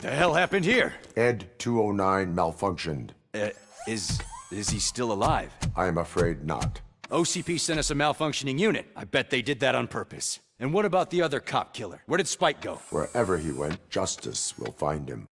The hell happened here? Ed 209 malfunctioned. Is he still alive? I am afraid not. OCP sent us a malfunctioning unit. I bet they did that on purpose. And what about the other cop killer? Where did Spike go? Wherever he went, justice will find him.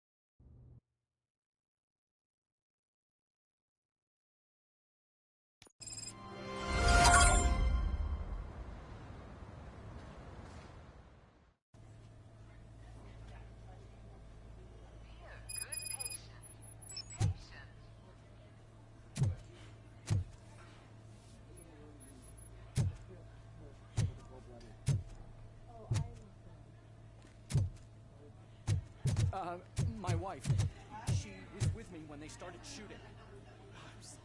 My wife. She was with me when they started shooting.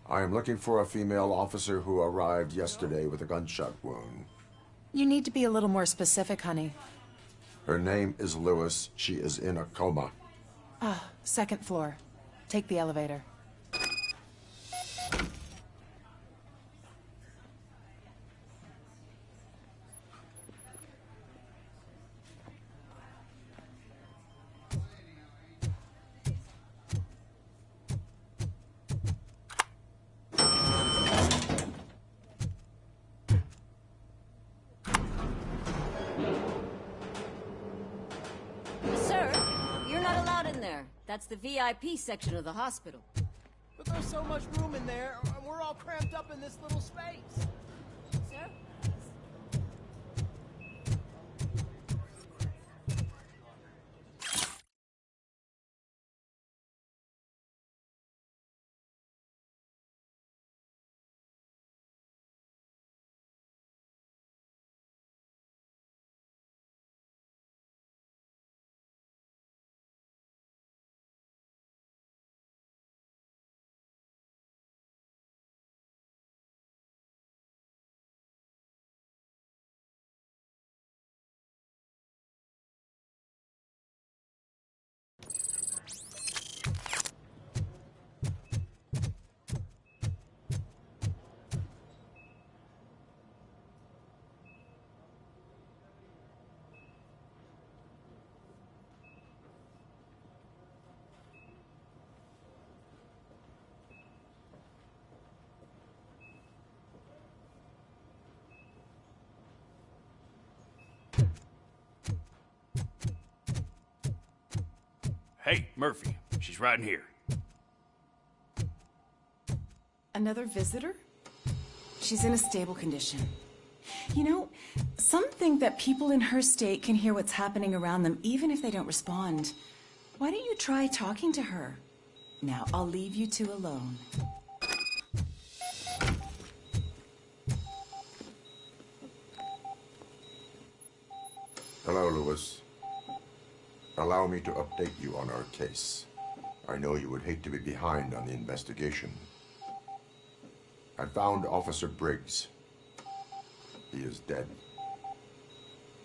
I am looking for a female officer who arrived yesterday with a gunshot wound. You need to be a little more specific, honey. Her name is Lewis. She is in a coma. Second floor. Take the elevator. That's the VIP section of the hospital. But there's so much room in there, and we're all cramped up in this little space. Sir? Hey, Murphy. She's right in here. Another visitor? She's in a stable condition. You know, some think that people in her state can hear what's happening around them even if they don't respond. Why don't you try talking to her? Now, I'll leave you two alone. Hello, Lewis. Allow me to update you on our case. I know you would hate to be behind on the investigation. I found Officer Briggs. He is dead.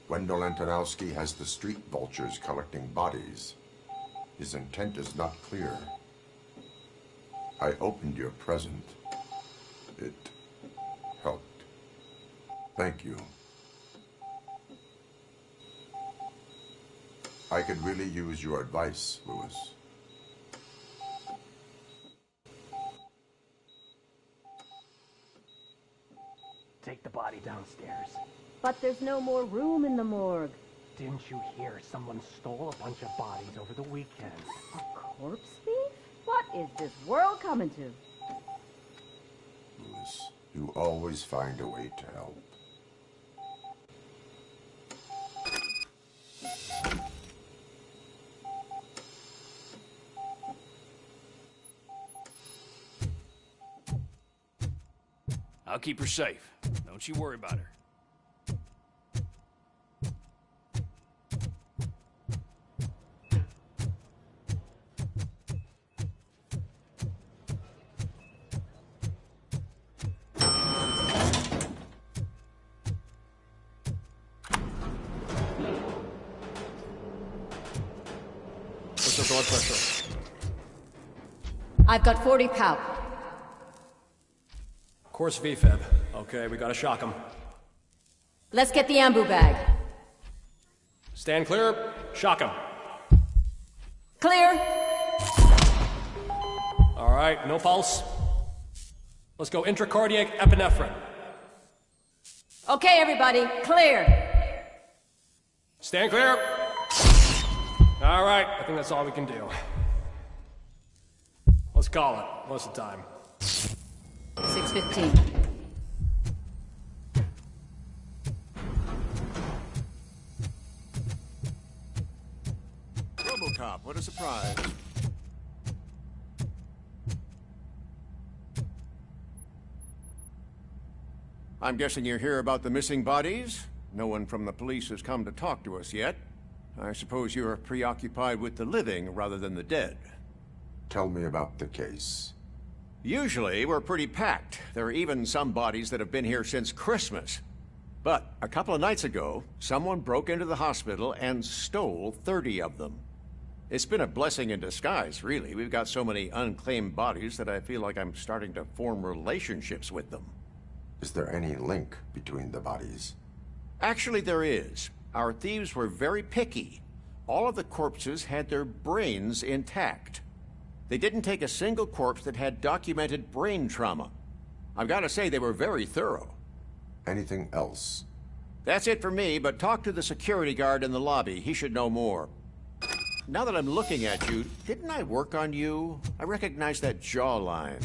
Wendell Antonowski has the street vultures collecting bodies. His intent is not clear. I opened your present. It helped. Thank you. I could really use your advice, Lewis. Take the body downstairs. But there's no more room in the morgue. Didn't you hear someone stole a bunch of bodies over the weekend? A corpse thief? What is this world coming to? Lewis, you always find a way to help. I'll keep her safe. Don't you worry about her. What's her blood pressure? I've got 40 pow. Course VFib. Okay, we gotta shock him. Let's get the ambu bag. Stand clear. Shock him. Clear. All right, no pulse. Let's go intracardiac epinephrine. Okay, everybody, clear. Stand clear. All right, I think that's all we can do. Let's call it. What's the time? 6:15. RoboCop, what a surprise. I'm guessing you're here about the missing bodies? No one from the police has come to talk to us yet. I suppose you're preoccupied with the living rather than the dead. Tell me about the case. Usually, we're pretty packed. There are even some bodies that have been here since Christmas. But a couple of nights ago, someone broke into the hospital and stole 30 of them. It's been a blessing in disguise, really. We've got so many unclaimed bodies that I feel like I'm starting to form relationships with them. Is there any link between the bodies? Actually, there is. Our thieves were very picky. All of the corpses had their brains intact. They didn't take a single corpse that had documented brain trauma. I've got to say, they were very thorough. Anything else? That's it for me, but talk to the security guard in the lobby. He should know more. Now that I'm looking at you, didn't I work on you? I recognize that jawline.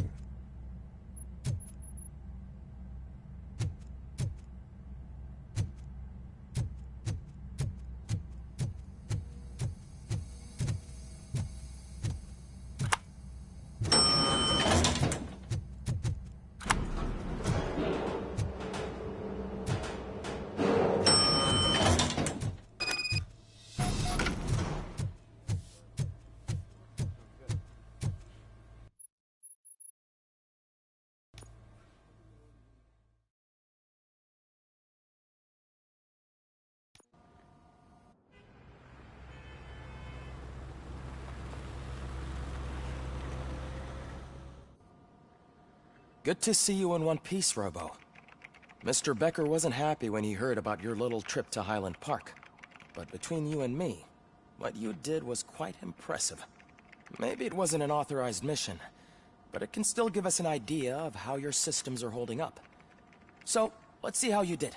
Good to see you in one piece, Robo. Mr. Becker wasn't happy when he heard about your little trip to Highland Park. But between you and me, what you did was quite impressive. Maybe it wasn't an authorized mission, but it can still give us an idea of how your systems are holding up. So, let's see how you did.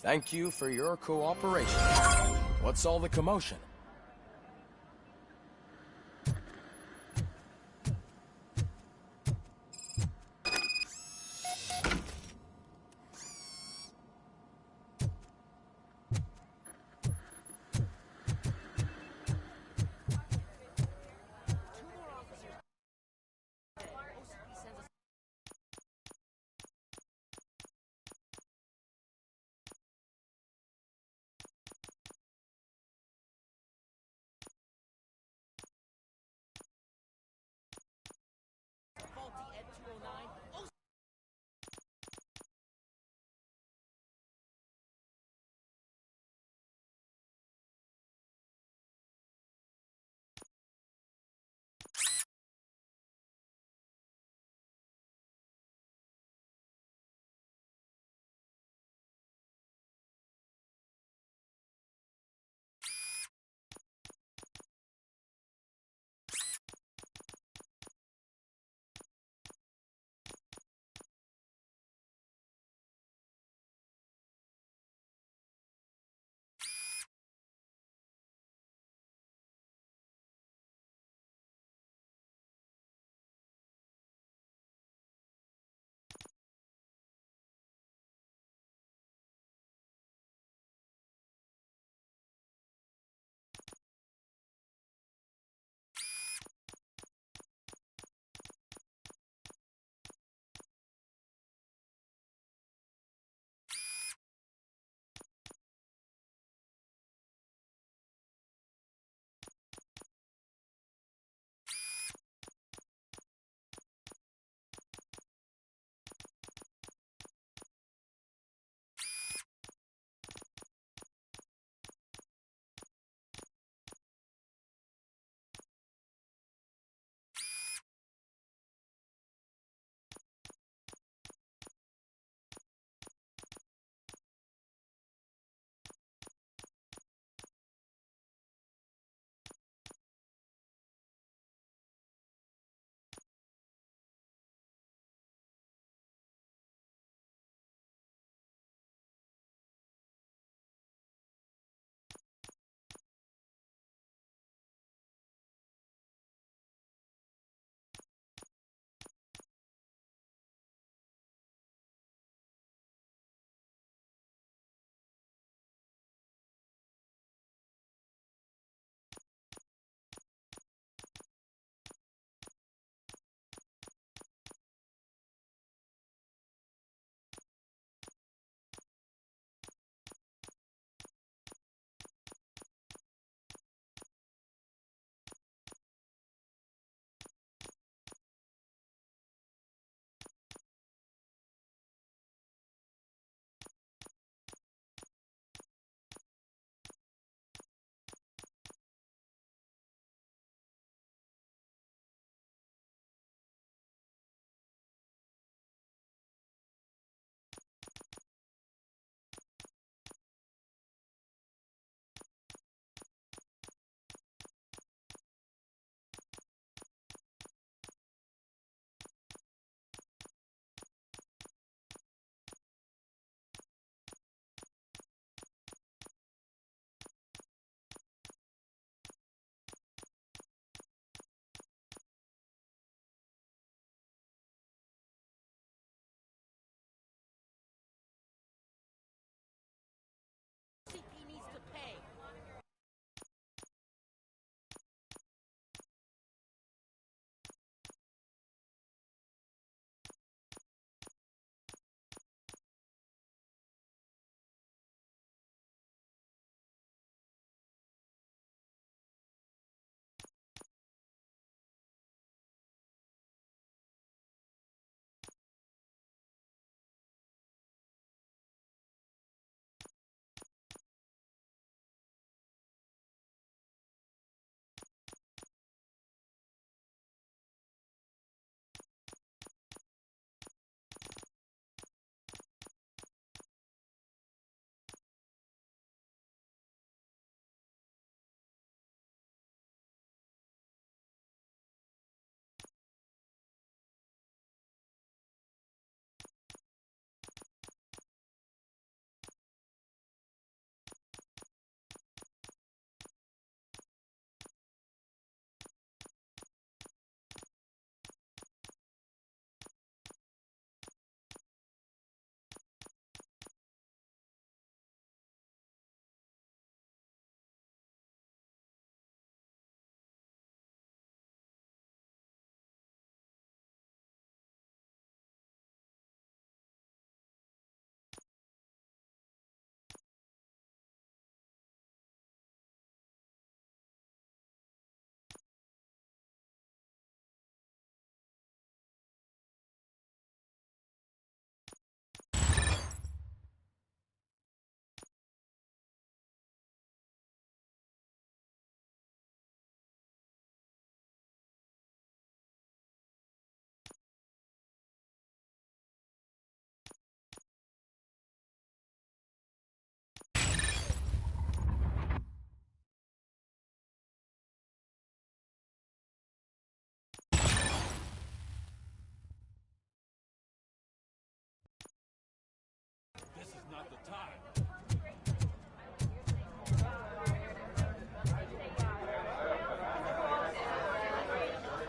Thank you for your cooperation. What's all the commotion?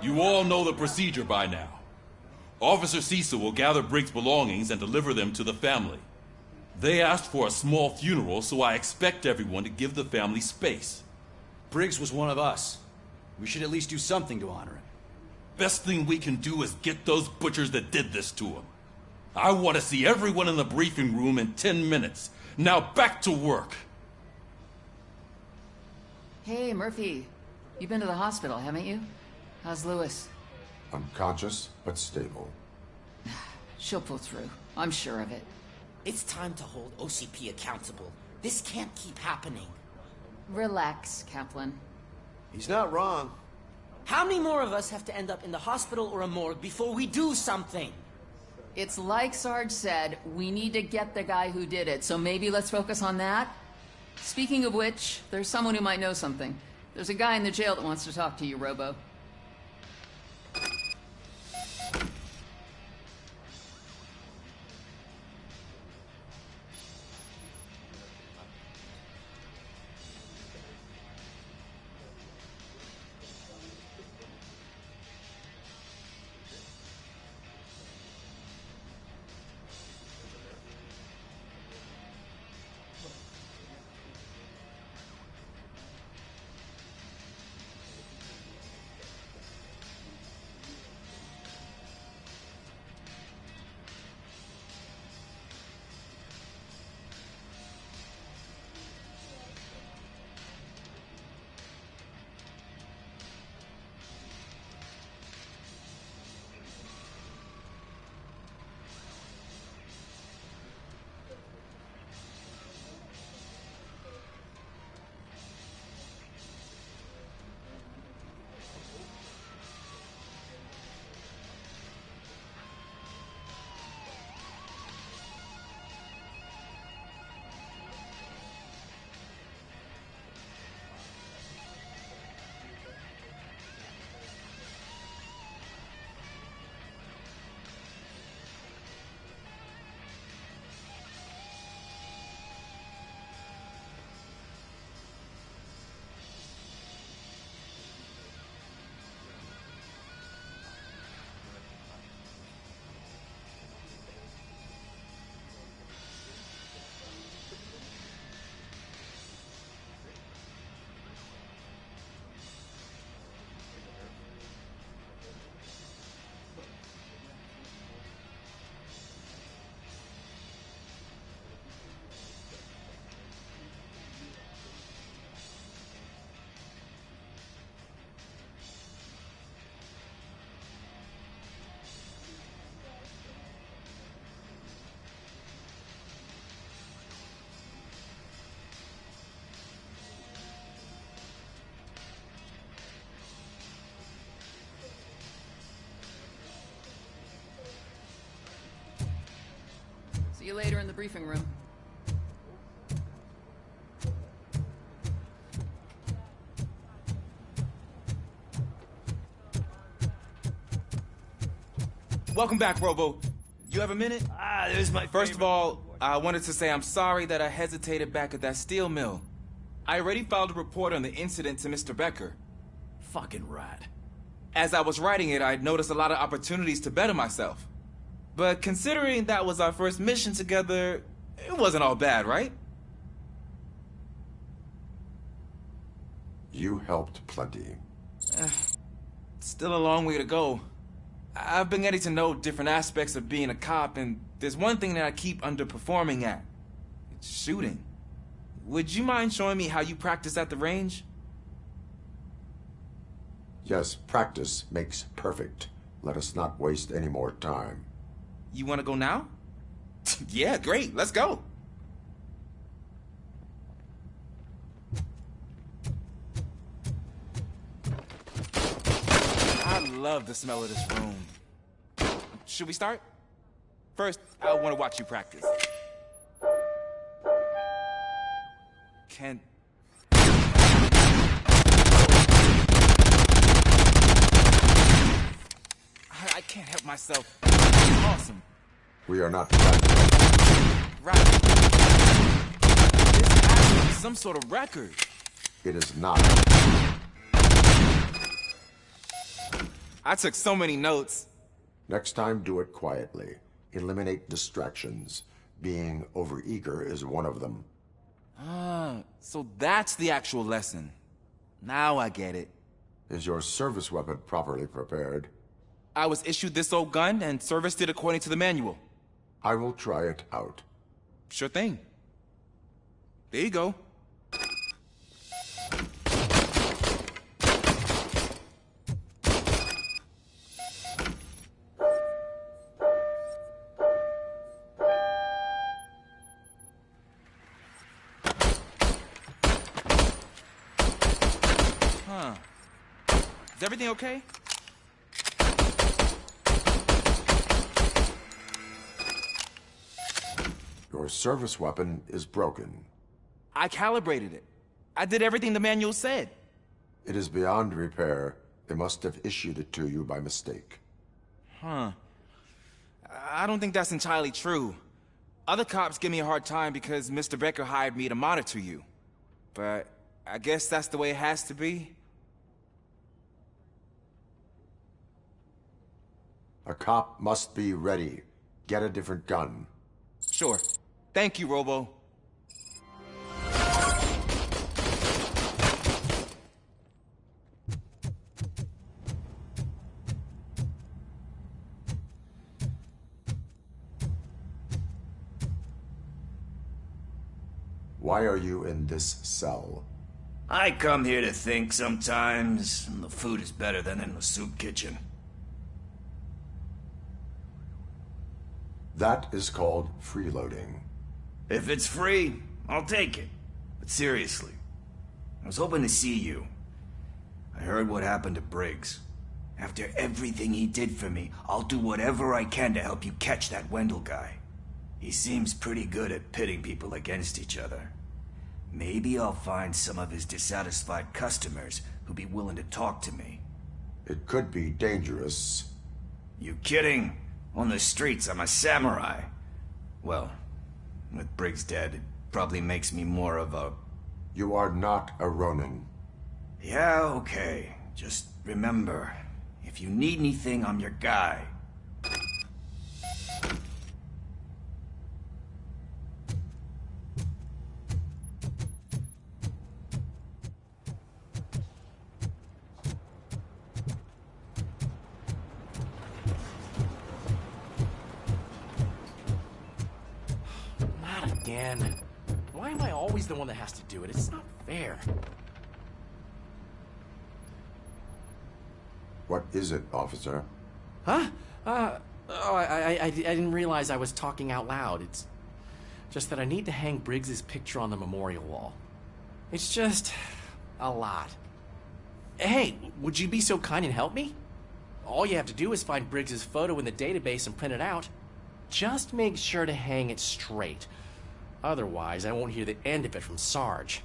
You all know the procedure by now. Officer Cecil will gather Briggs' belongings and deliver them to the family. They asked for a small funeral, so I expect everyone to give the family space. Briggs was one of us. We should at least do something to honor him. Best thing we can do is get those butchers that did this to him. I want to see everyone in the briefing room in 10 minutes. Now back to work. Hey, Murphy. You've been to the hospital, haven't you? How's Lewis? Unconscious, but stable. She'll pull through. I'm sure of it. It's time to hold OCP accountable. This can't keep happening. Relax, Kaplan. He's not wrong. How many more of us have to end up in the hospital or a morgue before we do something? It's like Sarge said, we need to get the guy who did it, so maybe let's focus on that? Speaking of which, there's someone who might know something. There's a guy in the jail that wants to talk to you, Robo. See you later in the briefing room. Welcome back, Robo. You have a minute? There's my First of all, I wanted to say I'm sorry that I hesitated back at that steel mill. I already filed a report on the incident to Mr. Becker. fucking rat. As I was writing it, I'd noticed a lot of opportunities to better myself. But considering that was our first mission together, it wasn't all bad, right? You helped plenty. Still a long way to go. I've been getting to know different aspects of being a cop, and there's one thing that I keep underperforming at. It's shooting. Would you mind showing me how you practice at the range? Yes, practice makes perfect. Let us not waste any more time. You want to go now? Yeah, great. Let's go. I love the smell of this room. Should we start? First, I want to watch you practice. I can't help myself. It's awesome. We are not Right. This has to be some sort of record. It is not. I took so many notes. Next time, do it quietly. Eliminate distractions. Being overeager is one of them. Ah, so that's the actual lesson. Now I get it. Is your service weapon properly prepared? I was issued this old gun and serviced it according to the manual. I will try it out. Sure thing. There you go. Huh. Is everything okay? Your service weapon is broken. I calibrated it. I did everything the manual said. It is beyond repair. They must have issued it to you by mistake. Huh. I don't think that's entirely true. Other cops give me a hard time because Mr. Becker hired me to monitor you. But I guess that's the way it has to be. A cop must be ready. Get a different gun. Sure. Thank you, Robo. Why are you in this cell? I come here to think sometimes, and the food is better than in the soup kitchen. That is called freeloading. If it's free, I'll take it. But seriously, I was hoping to see you. I heard what happened to Briggs. After everything he did for me, I'll do whatever I can to help you catch that Wendell guy. He seems pretty good at pitting people against each other. Maybe I'll find some of his dissatisfied customers who'd be willing to talk to me. It could be dangerous. You kidding? On the streets, I'm a samurai. Well, with Briggs dead, it probably makes me more of a... You are not a Ronin. Yeah, okay. Just remember, if you need anything, I'm your guy. Again. Why am I always the one that has to do it? It's not fair. What is it, officer? Huh? I didn't realize I was talking out loud. It's just that I need to hang Briggs's picture on the memorial wall. It's just a lot. Hey, would you be so kind and help me? All you have to do is find Briggs's photo in the database and print it out. Just make sure to hang it straight. Otherwise, I won't hear the end of it from Sarge.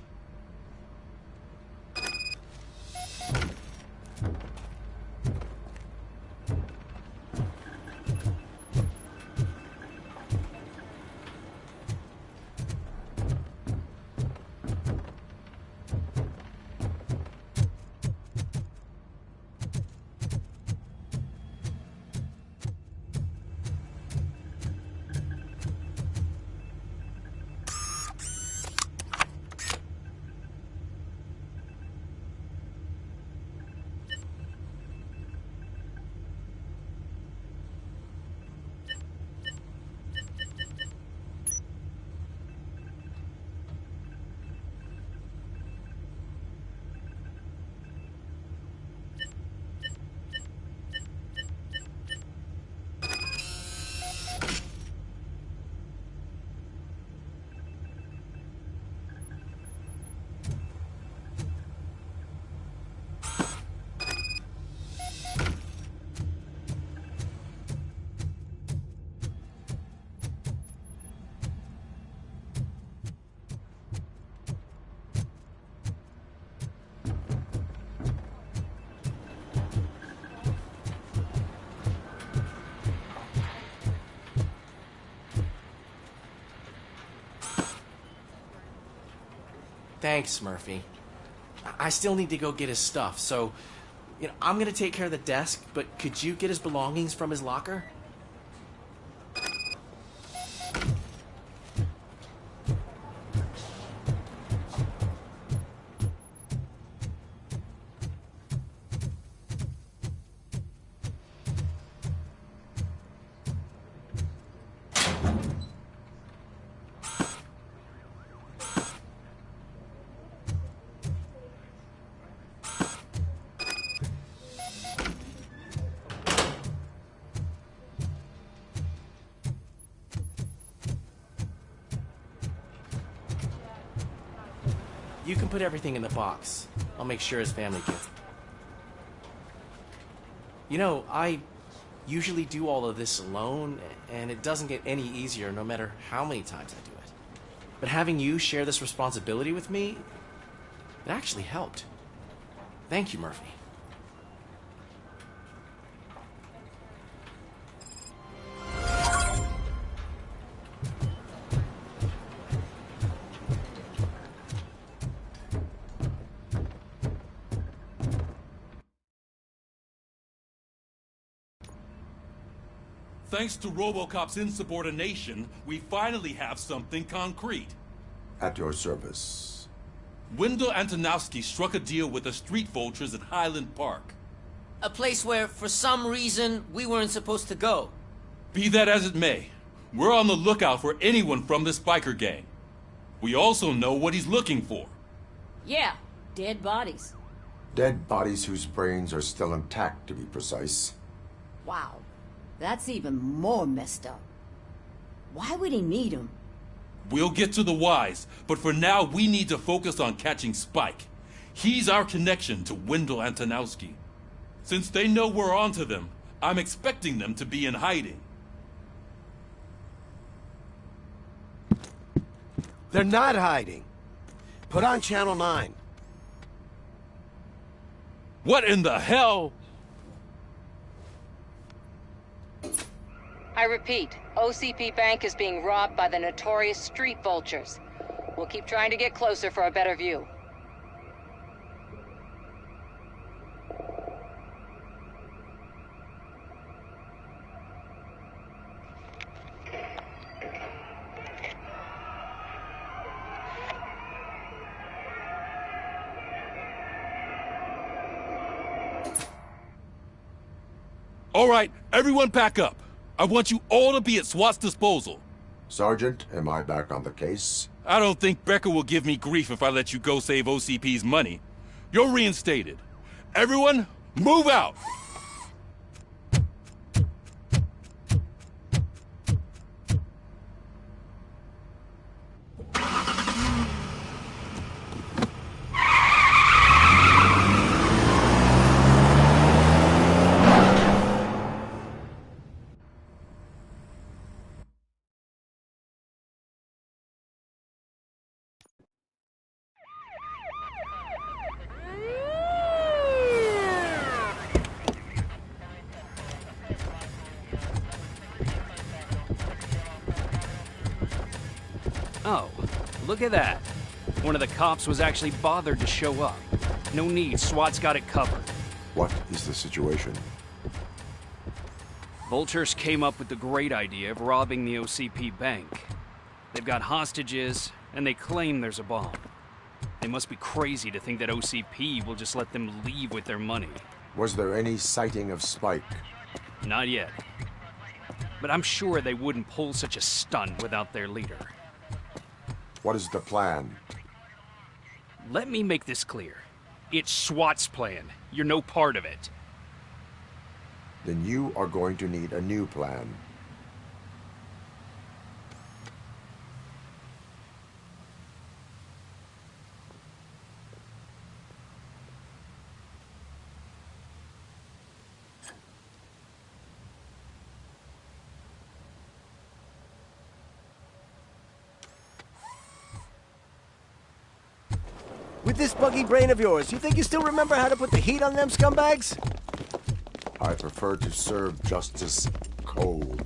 Thanks, Murphy. I still need to go get his stuff, so I'm gonna take care of the desk, but could you get his belongings from his locker? You can put everything in the box. I'll make sure his family gets it. I usually do all of this alone, and it doesn't get any easier no matter how many times I do it. But having you share this responsibility with me, it actually helped. Thank you, Murphy. Thanks to RoboCop's insubordination, we finally have something concrete. At your service. Wendell Antonowski struck a deal with the street vultures at Highland Park. A place where, for some reason, we weren't supposed to go. Be that as it may, we're on the lookout for anyone from this biker gang. We also know what he's looking for. Yeah, dead bodies. Dead bodies whose brains are still intact, to be precise. Wow, that's even more messed up. Why would he need them? We'll get to the whys, but for now we need to focus on catching Spike. He's our connection to Wendell Antonowski. Since they know we're onto them, I'm expecting them to be in hiding. They're not hiding. Put on Channel 9. What in the hell? I repeat, OCP Bank is being robbed by the notorious street vultures. We'll keep trying to get closer for a better view. All right, everyone pack up. I want you all to be at SWAT's disposal. Sergeant, am I back on the case? I don't think Becker will give me grief if I let you go save OCP's money. You're reinstated. Everyone, move out! Oh, look at that. One of the cops was actually bothered to show up. No need, SWAT's got it covered. What is the situation? Vultures came up with the great idea of robbing the OCP bank. They've got hostages, and they claim there's a bomb. They must be crazy to think that OCP will just let them leave with their money. Was there any sighting of Spike? Not yet. But I'm sure they wouldn't pull such a stunt without their leader. What is the plan? Let me make this clear. It's SWAT's plan. You're no part of it. Then you are going to need a new plan. With this buggy brain of yours, you think you still remember how to put the heat on them scumbags? I prefer to serve justice cold.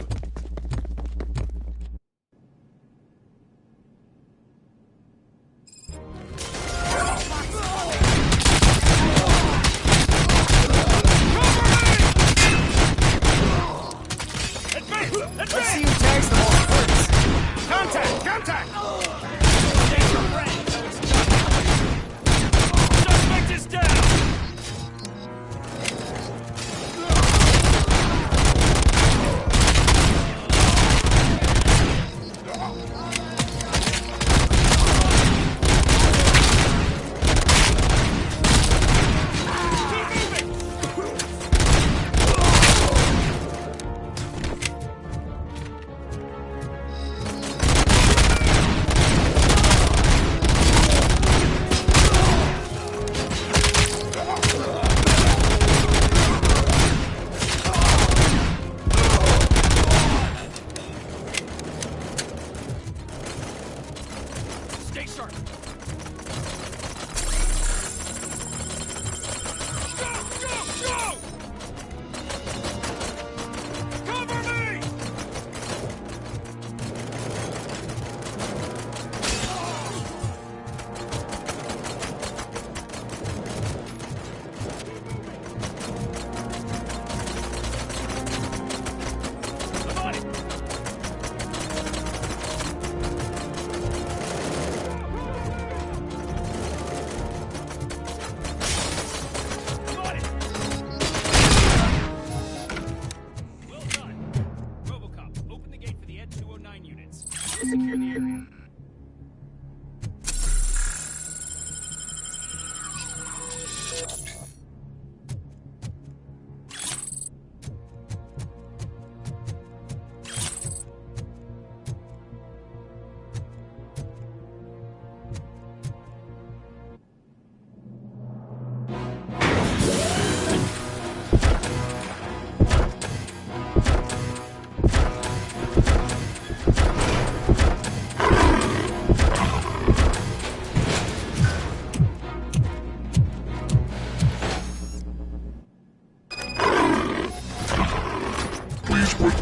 I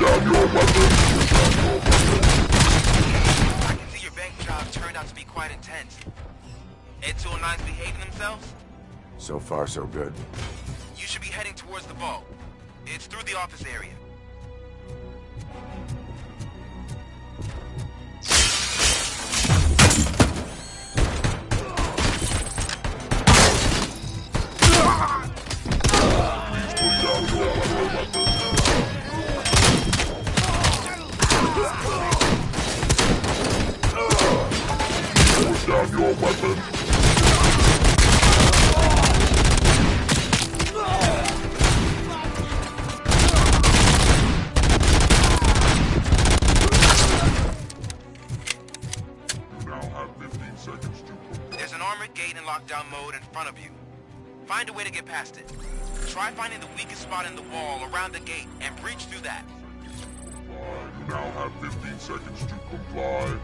can see your bank job turned out to be quite intense. Ed 209's behaving themselves? So far, so good. You should be heading towards the vault. It's through the office area. Down your weapon. There's an armored gate in lockdown mode in front of you. Find a way to get past it. Try finding the weakest spot in the wall around the gate and breach through that. You now have 15 seconds to comply.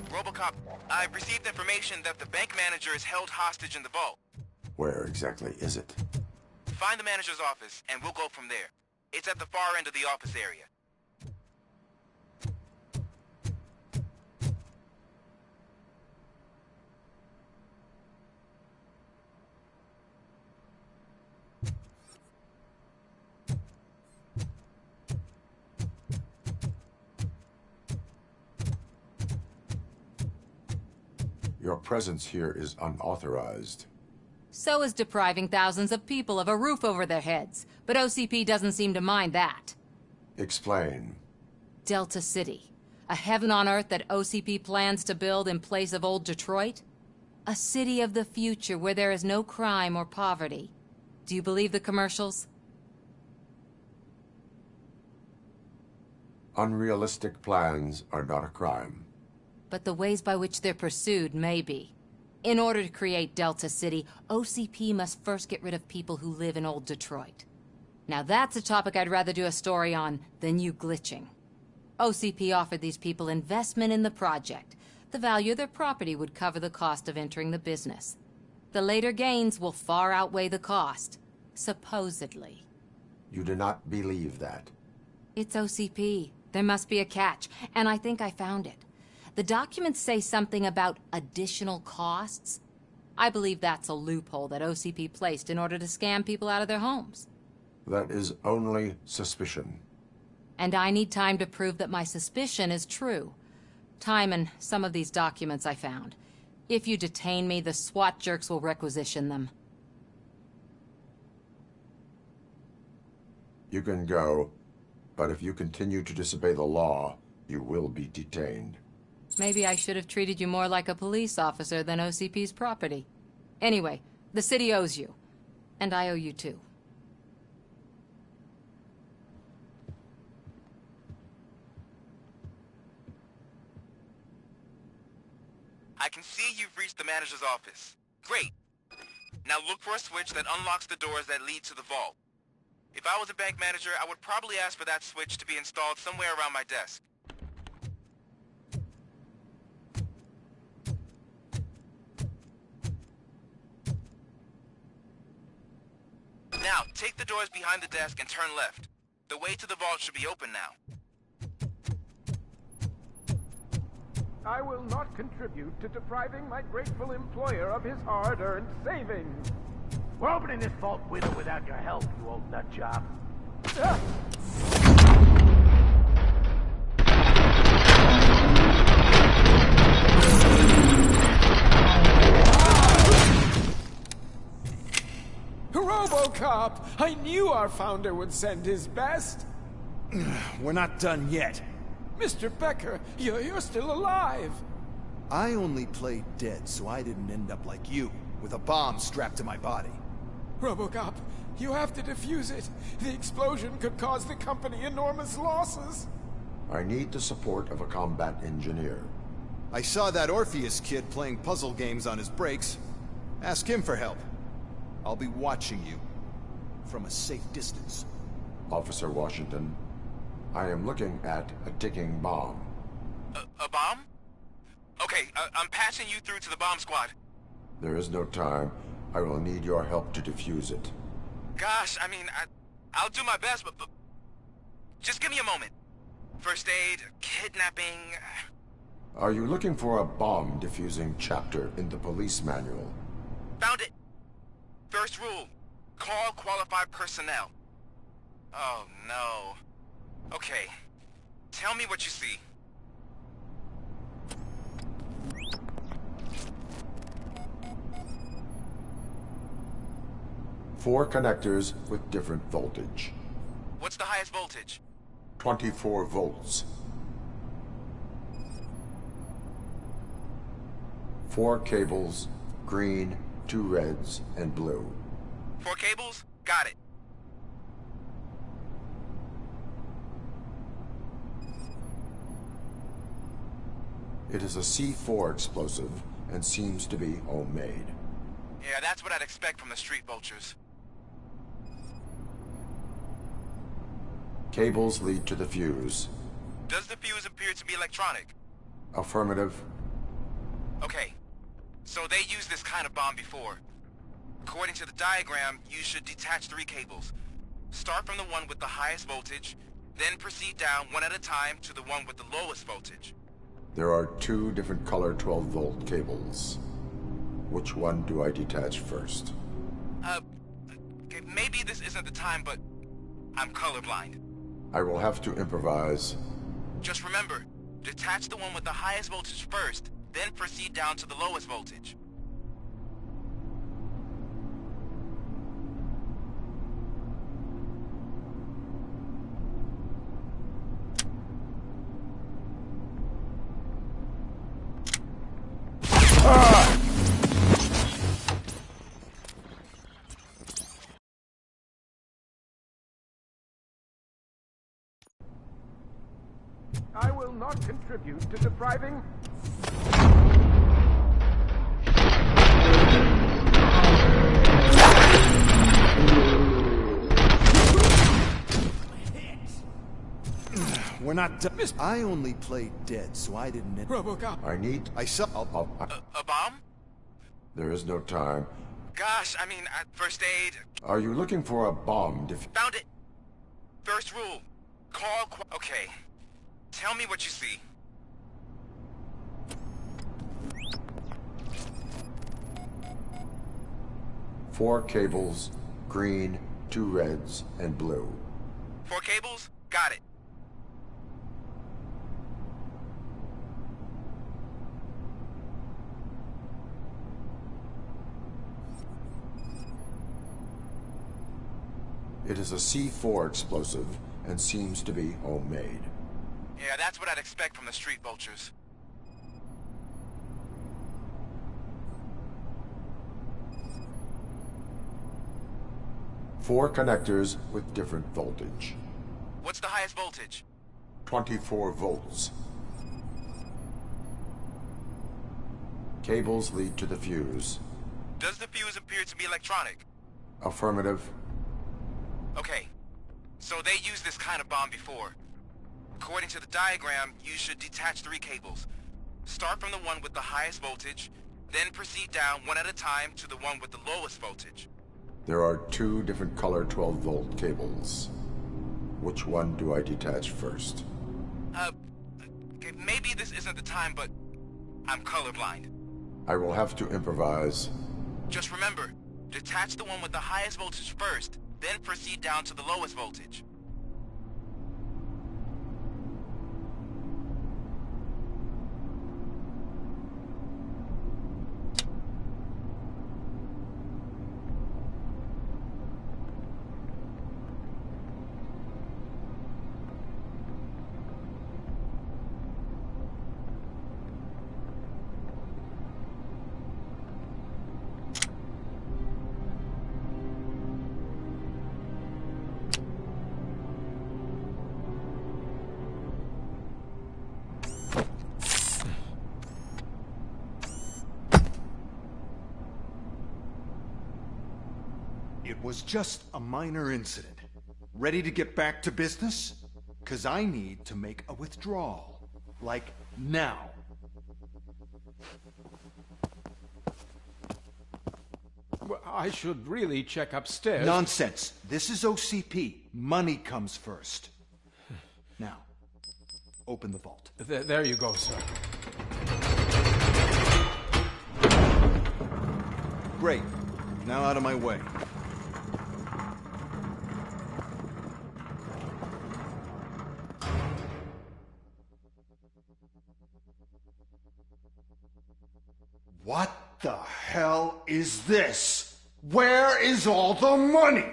RoboCop, I've received information that the bank manager is held hostage in the vault. Where exactly is it? Find the manager's office, and we'll go from there. It's at the far end of the office area. Your presence here is unauthorized. So is depriving thousands of people of a roof over their heads. But OCP doesn't seem to mind that. Explain. Delta City. A heaven on earth that OCP plans to build in place of old Detroit? A city of the future where there is no crime or poverty. Do you believe the commercials? Unrealistic plans are not a crime. But the ways by which they're pursued may be. In order to create Delta City, OCP must first get rid of people who live in old Detroit. Now that's a topic I'd rather do a story on than you glitching. OCP offered these people investment in the project. The value of their property would cover the cost of entering the business. The later gains will far outweigh the cost, supposedly. You do not believe that? It's OCP. There must be a catch, and I think I found it. The documents say something about additional costs. I believe that's a loophole that OCP placed in order to scam people out of their homes. That is only suspicion. And I need time to prove that my suspicion is true. Time and some of these documents I found. If you detain me, the SWAT jerks will requisition them. You can go, but if you continue to disobey the law, you will be detained. Maybe I should have treated you more like a police officer than OCP's property. Anyway, the city owes you. And I owe you too. I can see you've reached the manager's office. Great. Now look for a switch that unlocks the doors that lead to the vault. If I was a bank manager, I would probably ask for that switch to be installed somewhere around my desk. Now, take the doors behind the desk and turn left. The way to the vault should be open now. I will not contribute to depriving my grateful employer of his hard-earned savings. We're opening this vault with or without your help, you old nut job. RoboCop! I knew our founder would send his best. We're not done yet. Mr. Becker, you're still alive. I only played dead so I didn't end up like you, with a bomb strapped to my body. RoboCop, you have to defuse it. The explosion could cause the company enormous losses. I need the support of a combat engineer. I saw that Orpheus kid playing puzzle games on his breaks. Ask him for help. I'll be watching you. From a safe distance. Officer Washington, I am looking at a ticking bomb. A bomb? Okay, I'm passing you through to the bomb squad. There is no time. I will need your help to defuse it. Gosh, I mean, I'll do my best, but just give me a moment. First aid, kidnapping... Are you looking for a bomb defusing chapter in the police manual? Found it. First rule, call qualified personnel. Oh, no. Okay, tell me what you see. Four connectors with different voltage. What's the highest voltage? 24 volts. 4 cables, green, 2 reds, and blue. 4 cables? Got it. It is a C4 explosive and seems to be homemade. Yeah, that's what I'd expect from the street vultures. Cables lead to the fuse. Does the fuse appear to be electronic? Affirmative. Okay, so they used this kind of bomb before. According to the diagram, you should detach 3 cables. Start from the one with the highest voltage, then proceed down one at a time to the one with the lowest voltage. There are 2 different color 12-volt cables. Which one do I detach first? Okay, maybe this isn't the time, but I'm colorblind. I will have to improvise. Just remember, detach the one with the highest voltage first, then proceed down to the lowest voltage. I will not contribute to depriving... We're not done. I only played dead, so I didn't... RoboCop. I need... I saw... A bomb? There is no time. Gosh, I mean, first aid... Are you looking for a bomb Found it! First rule, call okay, tell me what you see. 4 cables, green, 2 reds, and blue. 4 cables? Got it. It is a C4 explosive and seems to be homemade. Yeah, that's what I'd expect from the street vultures. Four connectors with different voltage. What's the highest voltage? 24 volts. Cables lead to the fuse. Does the fuse appear to be electronic? Affirmative. Okay, so they used this kind of bomb before. According to the diagram, you should detach 3 cables. Start from the one with the highest voltage, then proceed down one at a time to the one with the lowest voltage. There are 2 different color 12-volt cables. Which one do I detach first? Okay, maybe this isn't the time, but I'm colorblind. I will have to improvise. Just remember, detach the one with the highest voltage first, then proceed down to the lowest voltage. It was just a minor incident. Ready to get back to business? 'Cause I need to make a withdrawal. Like, now. Well, I should really check upstairs. Nonsense. This is OCP. Money comes first. Now, open the vault. There you go, sir. Great. Now out of my way. What the hell is this? Where is all the money?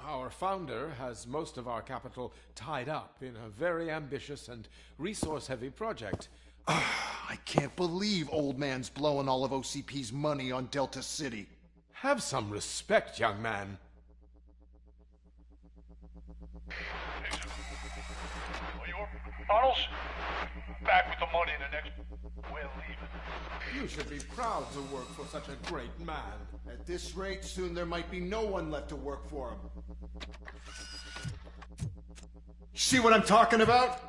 Our founder has most of our capital tied up in a very ambitious and resource-heavy project. I can't believe old man's blowing all of OCP's money on Delta City. Have some respect, young man. Tunnels? Back with the money in the next... We're leaving. You should be proud to work for such a great man. At this rate, soon there might be no one left to work for him. See what I'm talking about?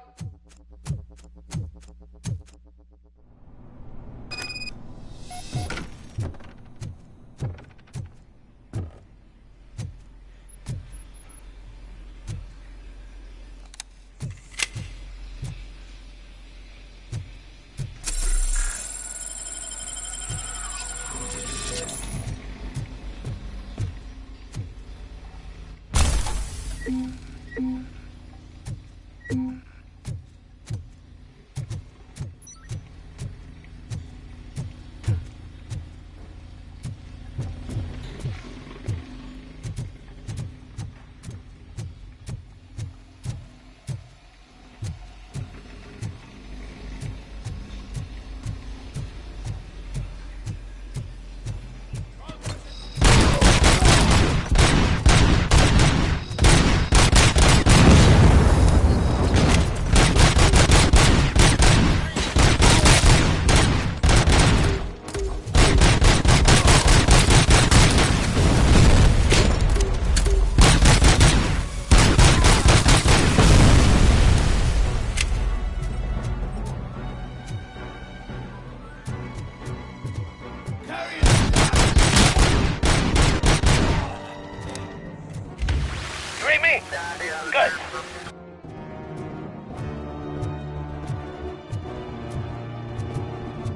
Good.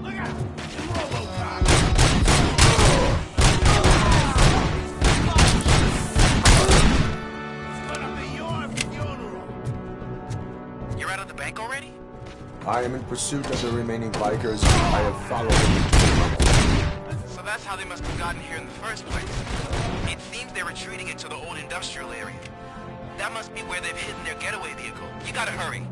Look out! RoboCop! I am in pursuit of the remaining bikers. I have followed them. So that's how they must have gotten here in the first place. It seems they're retreating into the old industrial area. That must be where they've hidden their getaway vehicle. You gotta hurry.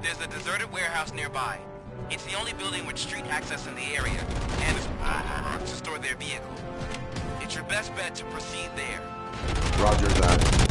There's a deserted warehouse nearby. It's the only building with street access in the area, and to store their vehicle. It's your best bet to proceed there. Roger that.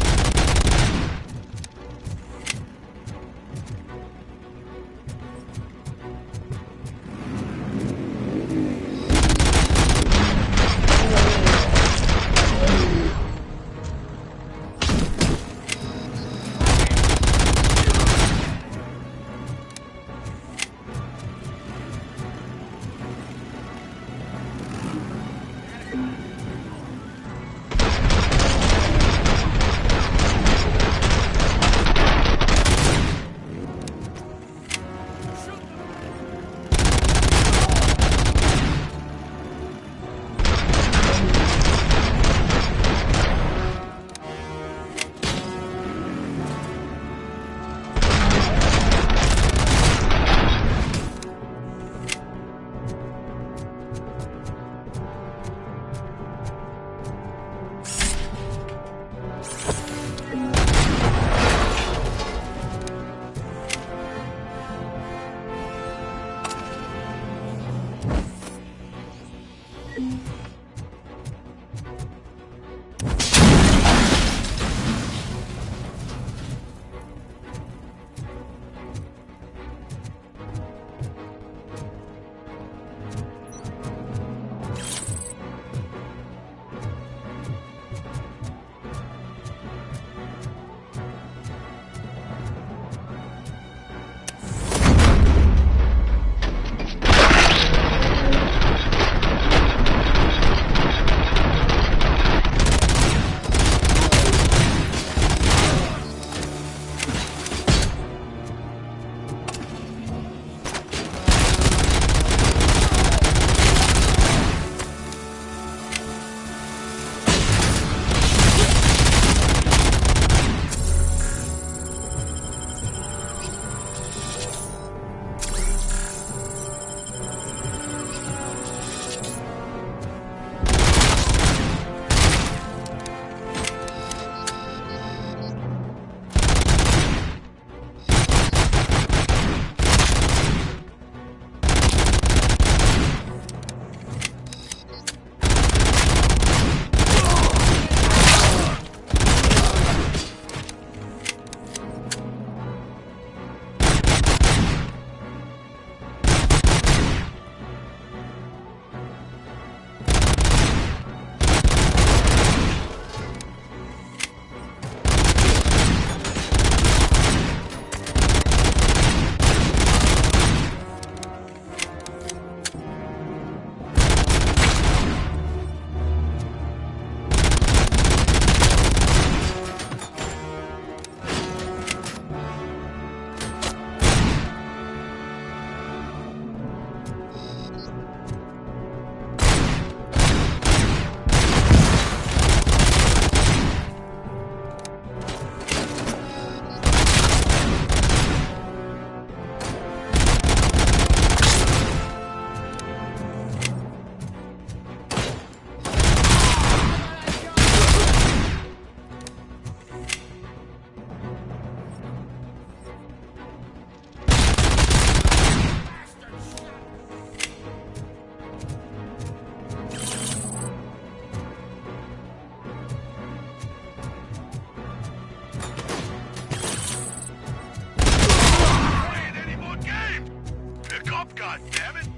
God damn it!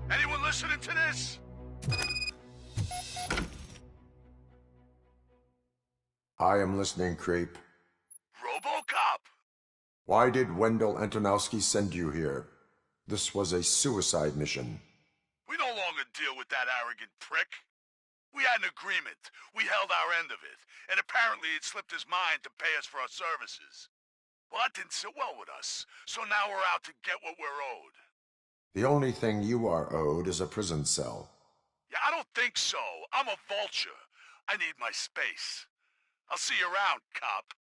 Anyone listening to this? I am listening, Creep. RoboCop! Why did Wendell Antonowski send you here? This was a suicide mission. We no longer deal with that arrogant prick. We had an agreement. We held our end of it. And apparently it slipped his mind to pay us for our services. Well, that didn't sit well with us. So now we're out to get what we're owed. The only thing you are owed is a prison cell. Yeah, I don't think so. I'm a vulture. I need my space. I'll see you around, cop.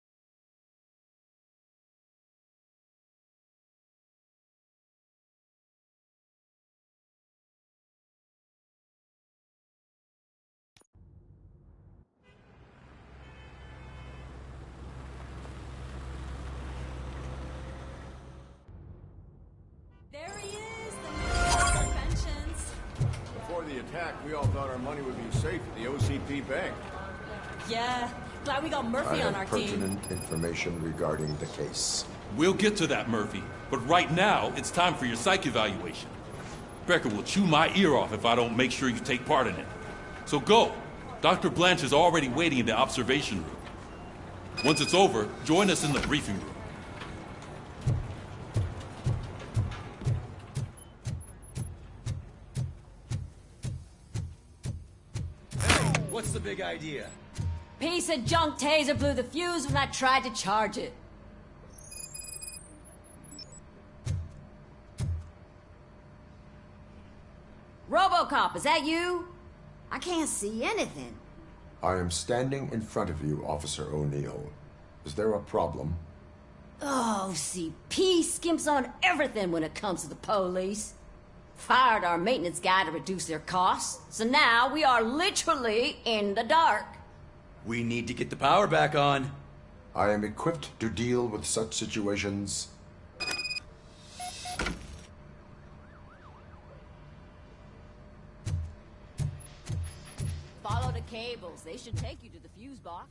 There he is, the man of inventions. Before the attack, we all thought our money would be safe at the OCP bank. Yeah, glad we got I Murphy on our have team. pertinent information regarding the case. We'll get to that, Murphy. But right now, it's time for your psych evaluation. Becker will chew my ear off if I don't make sure you take part in it. So go. Dr. Blanche is already waiting in the observation room. Once it's over, join us in the briefing room. What's the big idea? Piece of junk taser blew the fuse when I tried to charge it. RoboCop, is that you? I can't see anything. I am standing in front of you, Officer O'Neill. Is there a problem? Oh, OCP skimps on everything when it comes to the police. Fired our maintenance guy to reduce their costs, so now we are literally in the dark. We need to get the power back on. I am equipped to deal with such situations. Follow the cables. They should take you to the fuse box.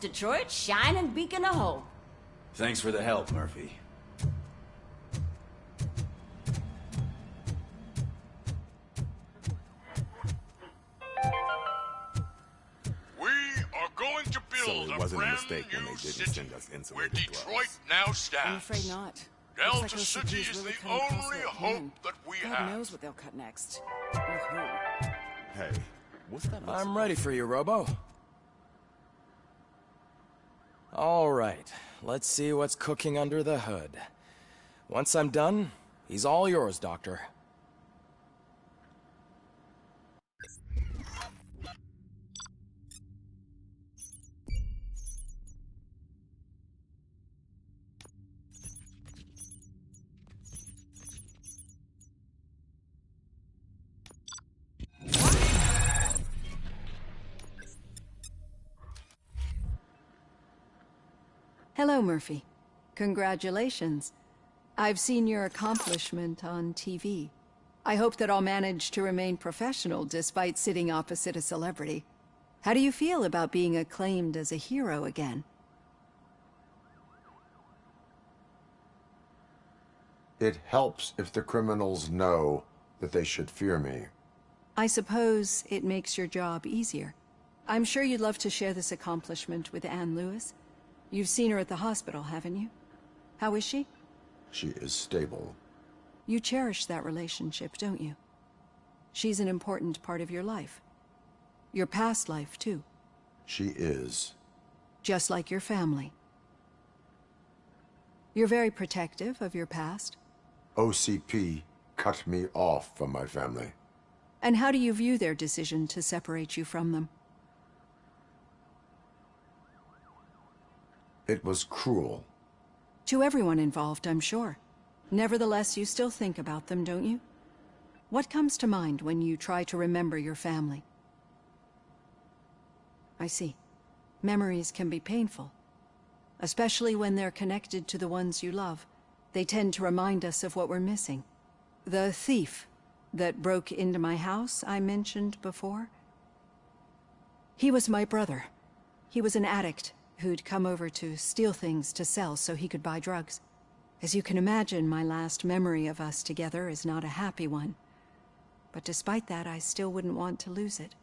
Detroit's shining beacon of hope. Thanks for the help, Murphy. We are going to build So it a wasn't a brand mistake when new they didn't city send us where insulated Detroit dwellers. now stands. I'm afraid not. Delta Looks like OCP City is is really the coming close to only their hope plan. that we God have. knows what they'll cut next. Or who. Hey, what's that? I'm ready for you, Robo. All right, let's see what's cooking under the hood. Once I'm done, he's all yours, Doctor. Hello, Murphy. Congratulations. I've seen your accomplishment on TV. I hope that I'll manage to remain professional despite sitting opposite a celebrity. How do you feel about being acclaimed as a hero again? It helps if the criminals know that they should fear me. I suppose it makes your job easier. I'm sure you'd love to share this accomplishment with Anne Lewis. You've seen her at the hospital, haven't you? How is she? She is stable. You cherish that relationship, don't you? She's an important part of your life. Your past life, too. She is. Just like your family. You're very protective of your past. OCP cut me off from my family. And how do you view their decision to separate you from them? It was cruel. To everyone involved, I'm sure. Nevertheless, you still think about them, don't you? What comes to mind when you try to remember your family? I see. Memories can be painful. Especially when they're connected to the ones you love. They tend to remind us of what we're missing. The thief that broke into my house I mentioned before? He was my brother. He was an addict who'd come over to steal things to sell so he could buy drugs. As you can imagine, my last memory of us together is not a happy one. But despite that, I still wouldn't want to lose it.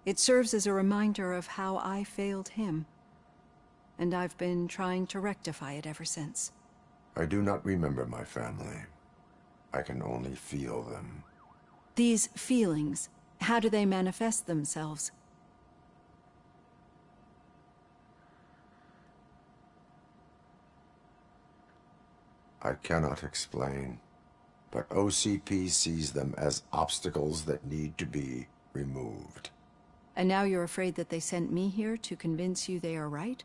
It serves as a reminder of how I failed him. And I've been trying to rectify it ever since. I do not remember my family. I can only feel them. These feelings, how do they manifest themselves? I cannot explain, but OCP sees them as obstacles that need to be removed. And now you're afraid that they sent me here to convince you they are right?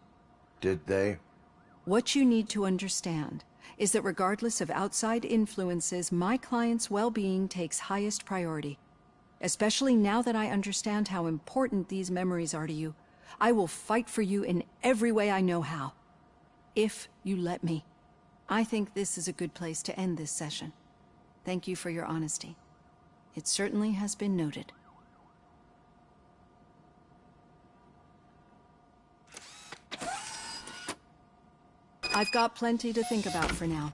Did they? What you need to understand is that regardless of outside influences, my client's well-being takes highest priority. Especially now that I understand how important these memories are to you, I will fight for you in every way I know how. If you let me. I think this is a good place to end this session. Thank you for your honesty. It certainly has been noted. I've got plenty to think about for now.